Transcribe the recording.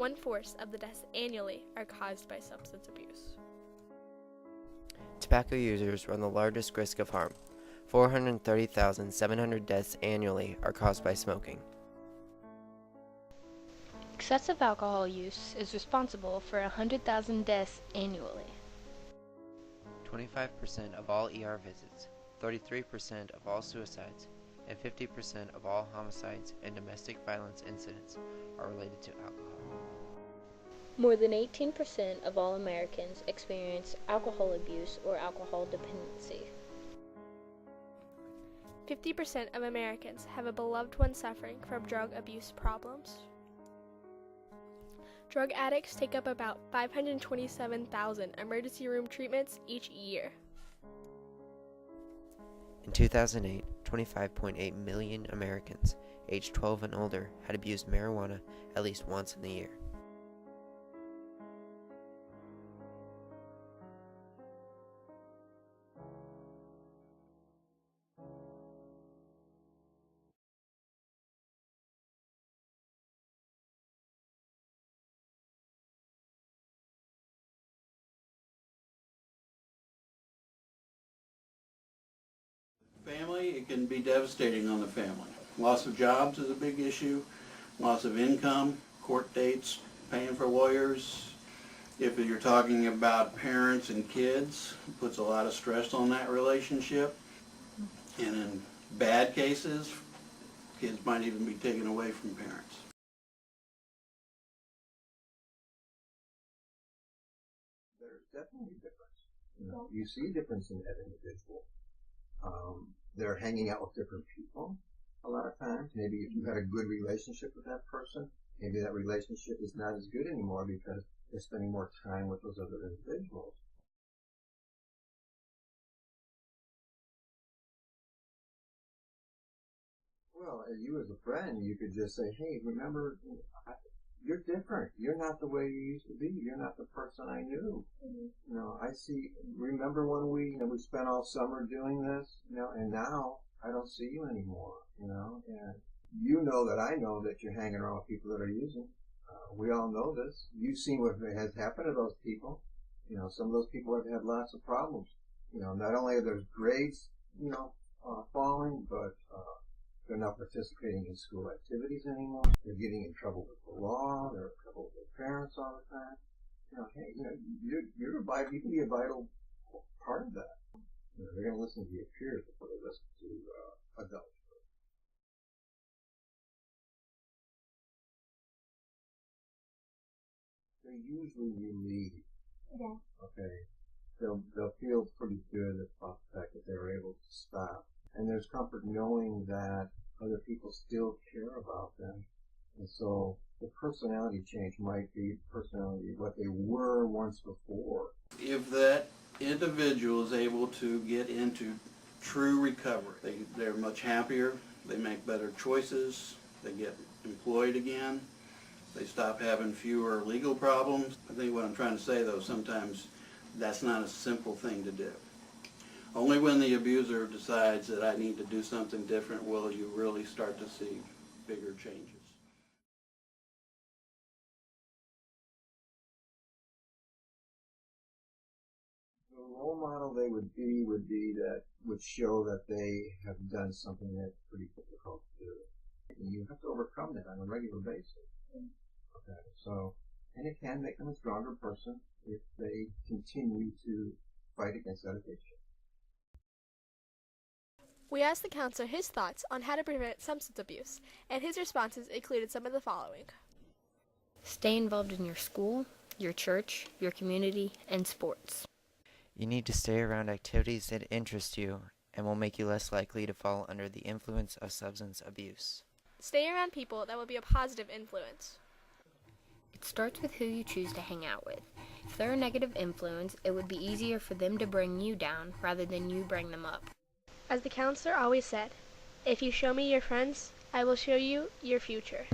1/4 of the deaths annually are caused by substance abuse. Tobacco users run the largest risk of harm. 430,700 deaths annually are caused by smoking. Excessive alcohol use is responsible for 100,000 deaths annually. 25% of all ER visits, 33% of all suicides, and 50% of all homicides and domestic violence incidents are related to alcohol. More than 18% of all Americans experience alcohol abuse or alcohol dependency. 50% of Americans have a beloved one suffering from drug abuse problems. Drug addicts take up about 527,000 emergency room treatments each year. In 2008, 25.8 million Americans aged 12 and older had abused marijuana at least once in the year. Family, it can be devastating on the family. Loss of jobs is a big issue, loss of income, court dates, paying for lawyers. If you're talking about parents and kids, it puts a lot of stress on that relationship. And in bad cases, kids might even be taken away from parents. There's definitely a difference. You see a difference in that individual. They're hanging out with different people a lot of times. Maybe if you had a good relationship with that person, maybe that relationship is not as good anymore because they're spending more time with those other individuals. Well, as you as a friend, you could just say, hey, remember, you're different. You're not the way you used to be. You're not the person I knew. You know, remember when we spent all summer doing this, and now I don't see you anymore, and you know that I know that you're hanging around with people that are using. We all know this. You've seen what has happened to those people. Some of those people have had lots of problems. Not only are their grades, falling, but they're not participating in school activities anymore. They're getting in trouble with the law. They're in trouble with their parents all the time. Hey, you can be a vital part of that. They're going to listen to your peers before they listen to adults. They're usually relieved. Yeah. Okay. They'll feel pretty good about the fact that they were able to stop. And there's comfort knowing that other people still care about them. And so the personality change might be personality what they were once before. If that individual is able to get into true recovery, they're much happier, they make better choices, they get employed again, they stop having fewer legal problems. I think what I'm trying to say, though, sometimes that's not a simple thing to do. Only when the abuser decides that I need to do something different will you really start to see bigger changes. The role model they would show that they have done something that's pretty difficult to do. And you have to overcome that on a regular basis. Okay, and it can make them a stronger person if they continue to fight against that addiction. We asked the counselor his thoughts on how to prevent substance abuse, and his responses included some of the following. Stay involved in your school, your church, your community, and sports. You need to stay around activities that interest you and will make you less likely to fall under the influence of substance abuse. Stay around people that will be a positive influence. It starts with who you choose to hang out with. If they're a negative influence, it would be easier for them to bring you down rather than you bring them up. As the counselor always said, if you show me your friends, I will show you your future.